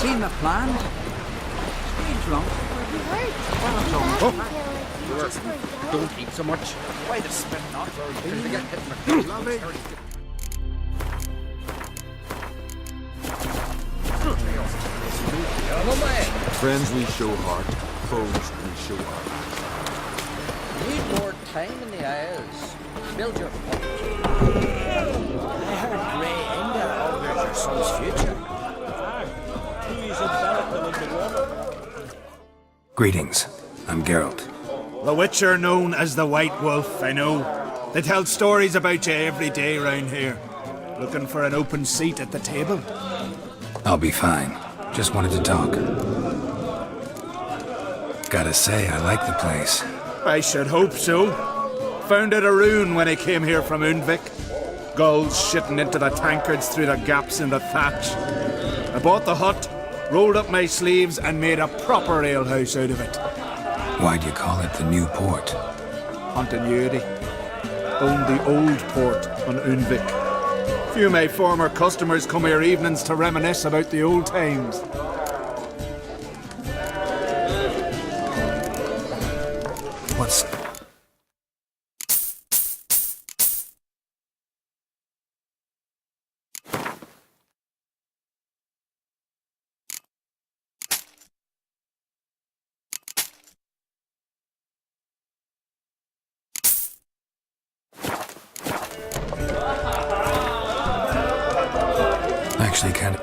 Seen the plan? Steve's wrong. Don't eat so much. Why the spit not? Because they get hit in the Lovely. Friends we show heart, foes we show heart. Need more time in the Isles. Build your fort. I heard Grey Ender augurs your son's future. Greetings. I'm Geralt. The Witcher known as the White Wolf, I know. They tell stories about you every day round here. Looking for an open seat at the table? I'll be fine. Just wanted to talk. Gotta say, I like the place. I should hope so. Found it a rune when I came here from Undvik. Gulls shitting into the tankards through the gaps in the thatch. I bought the hut, rolled up my sleeves, and made a proper alehouse out of it. Why'd you call it the New Port? Continuity. Owned the old port on Undvik. Few of my former customers come here evenings to reminisce about the old times. What's... Actually, kind of...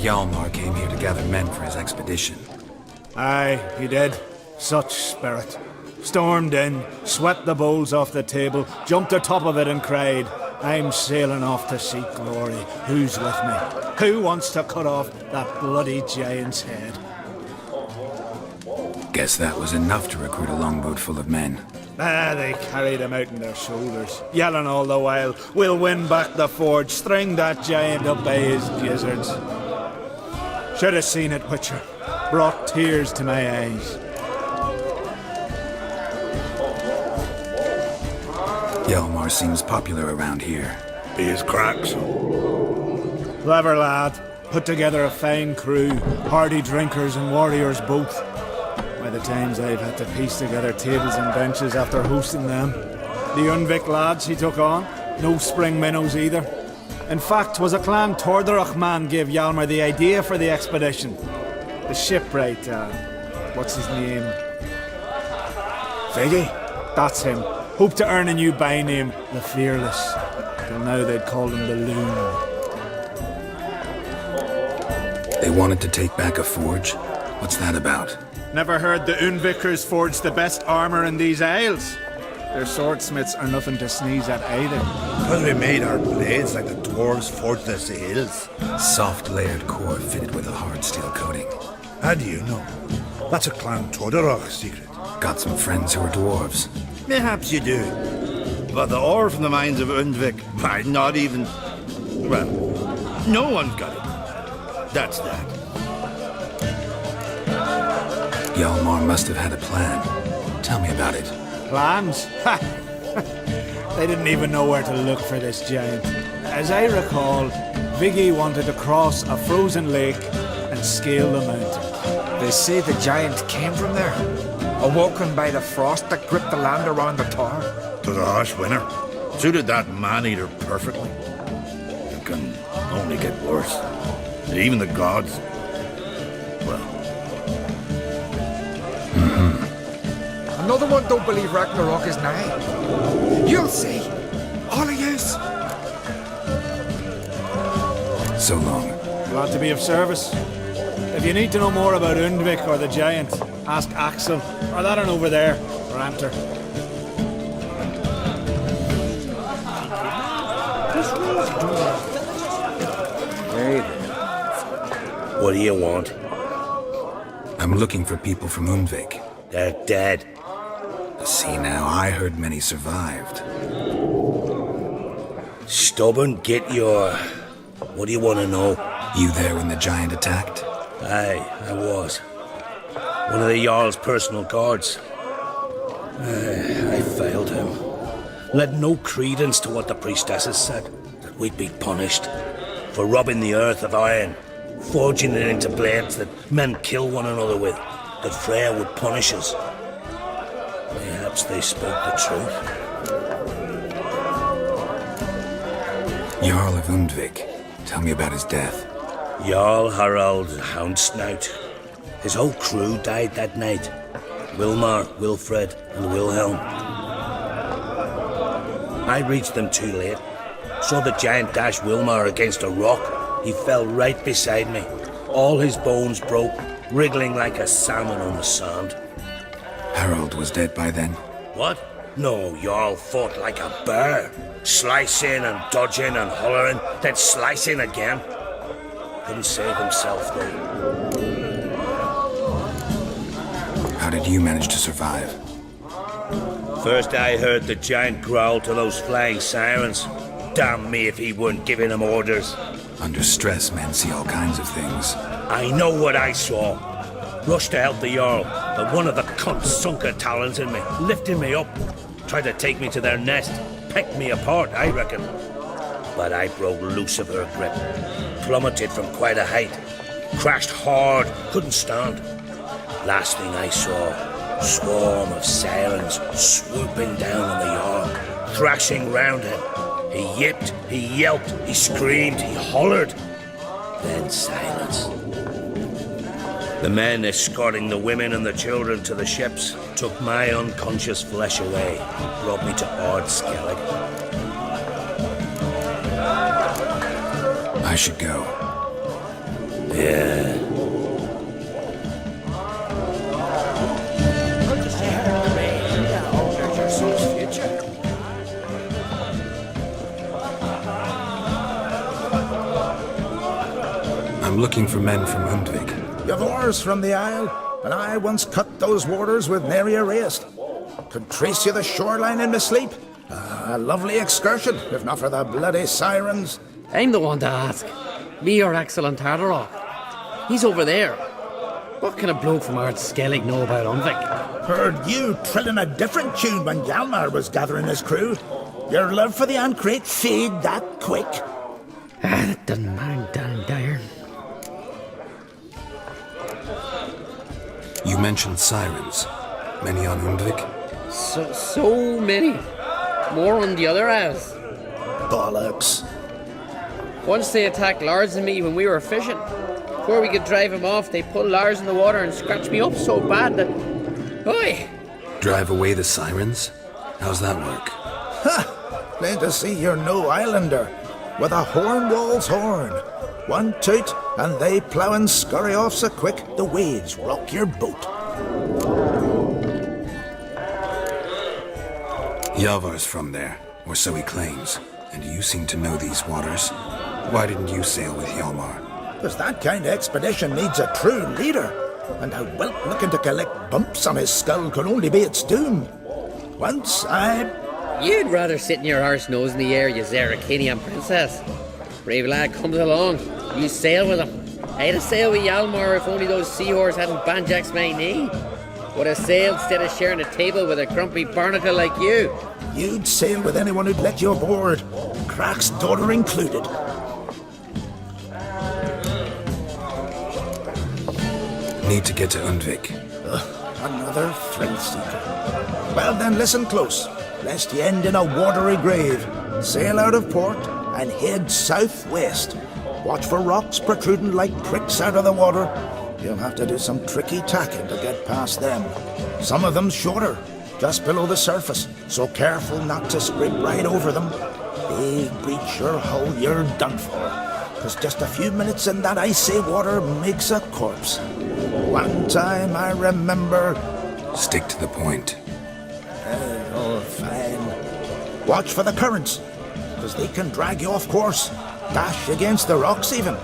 Hjalmar came here to gather men for his expedition. Aye, he did. Such spirit. Stormed in, swept the bowls off the table, jumped atop of it and cried, I'm sailing off to seek glory. Who's with me? Who wants to cut off that bloody giant's head? Guess that was enough to recruit a longboat full of men. They carried him out on their shoulders, yelling all the while, we'll win back the forge, string that giant up by his gizzards. Should have seen it, Witcher. Brought tears to my eyes. Hjalmar seems popular around here. He is cracks. Clever lad. Put together a fine crew, hardy drinkers and warriors both. By the times I've had to piece together tables and benches after hosting them. The Unvik lads he took on, no spring minnows either. In fact, was a clan Tordarach man gave Hjalmar the idea for the expedition. The shipwright, what's his name? Viggy? That's him. Hoped to earn a new byname, the Fearless. Till now they'd called him the Loon. They wanted to take back a forge? What's that about? Never heard the Unvikers forged the best armor in these isles. Their swordsmiths are nothing to sneeze at either. Because we made our blades like the dwarves forged their sails. Soft layered core fitted with a hard steel coating. How do you know? That's a Clan Tordarach secret. Got some friends who are dwarves. Mayhaps you do. But the ore from the mines of Undvik, why, not even... Well, no one's got it. That's that. Hjalmar must have had a plan. Tell me about it. Plans? Ha! They didn't even know where to look for this giant. As I recall, Viggy wanted to cross a frozen lake and scale the mountain. They say the giant came from there, awoken by the frost that gripped the land around the tower. It was a harsh winter. Suited that man-eater perfectly. It can only get worse. Even the gods... well... Another one don't believe Ragnarok is nigh. You'll see. All of yous. So long. Glad to be of service. If you need to know more about Undvik or the giant, ask Axel, or that one over there, Ranter. Hey there. What do you want? I'm looking for people from Undvik. They're dead. See now, I heard many survived. Stubborn, get your... What do you want to know? You there when the giant attacked? Aye, I was. One of the Jarl's personal guards. I failed him. Led no credence to what the priestesses said, that we'd be punished for robbing the earth of iron, forging it into blades that men kill one another with, that Freya would punish us. Perhaps they spoke the truth. Jarl of Undvik. Tell me about his death. Jarl Harald Houndsnout. His whole crew died that night. Wilmar, Wilfred, and Wilhelm. I reached them too late. Saw the giant dash Wilmar against a rock. He fell right beside me. All his bones broke, wriggling like a salmon on the sand. Harold was dead by then? What? No, Jarl fought like a bear. Slicing and dodging and hollering, then slicing again. Couldn't save himself, though. How did you manage to survive? First I heard the giant growl to those flying sirens. Damn me if he weren't giving them orders. Under stress, men see all kinds of things. I know what I saw. Rushed to help the Jarl, but one of the cunts sunk her talons in me, lifting me up. Tried to take me to their nest. Pecked me apart, I reckon. But I broke loose of her grip. Plummeted from quite a height. Crashed hard, couldn't stand. Last thing I saw, swarm of sirens swooping down on the Jarl, thrashing round him. He yipped, he yelped, he screamed, he hollered. Then silence. The men escorting the women and the children to the ships took my unconscious flesh away, brought me to Ard Skellig. I should go. Yeah. Good to see her, Crane. Yeah, there's your son's future. I'm looking for men from Undvik. You've oars from the Isle, and I once cut those waters with nary a race. Could trace you the shoreline in my sleep. A lovely excursion, if not for the bloody sirens. I'm the one to ask. Me, your excellent Tardarok. He's over there. What can a bloke from Ard Skellig know about Undvik? Heard you trilling a different tune when Hjalmar was gathering his crew. Your love for the Ancrate fade that quick. That doesn't mind down dire. You mentioned sirens. Many on Undvik? So many. More on the other as. Bollocks. Once they attacked Lars and me when we were fishing. Before we could drive him off, they put Lars in the water and scratched me up so bad that... Oi! Drive away the sirens? How's that work? Ha! Plain to see you're no islander. With a Hornwall's horn. One toot, and they plough and scurry off so quick the waves rock your boat. Yavar's from there, or so he claims. And you seem to know these waters. Why didn't you sail with Hjalmar? Because that kind of expedition needs a true leader. And a whelp looking to collect bumps on his skull could only be its doom. Once You'd rather sit in your arse nose in the air, you Zarakanian princess. Brave lad comes along, you sail with him. I'd have sailed with Hjalmar if only those seahorse hadn't banjaxed my knee. Would have sailed instead of sharing a table with a grumpy barnacle like you. You'd sail with anyone who'd let you aboard, Crach's daughter included. Need to get to Undvik. Another thrill seeker. Well then, listen close, lest you end in a watery grave. Sail out of port and head southwest. Watch for rocks protruding like pricks out of the water. You'll have to do some tricky tacking to get past them. Some of them shorter, just below the surface, so careful not to scrape right over them. They breach your hull, you're done for. Because just a few minutes in that icy water makes a corpse. One time I remember... Stick to the point. Oh, fine. Watch for the currents, because they can drag you off course. Dash against the rocks even.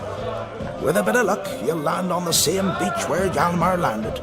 With a bit of luck, you'll land on the same beach where Hjalmar landed.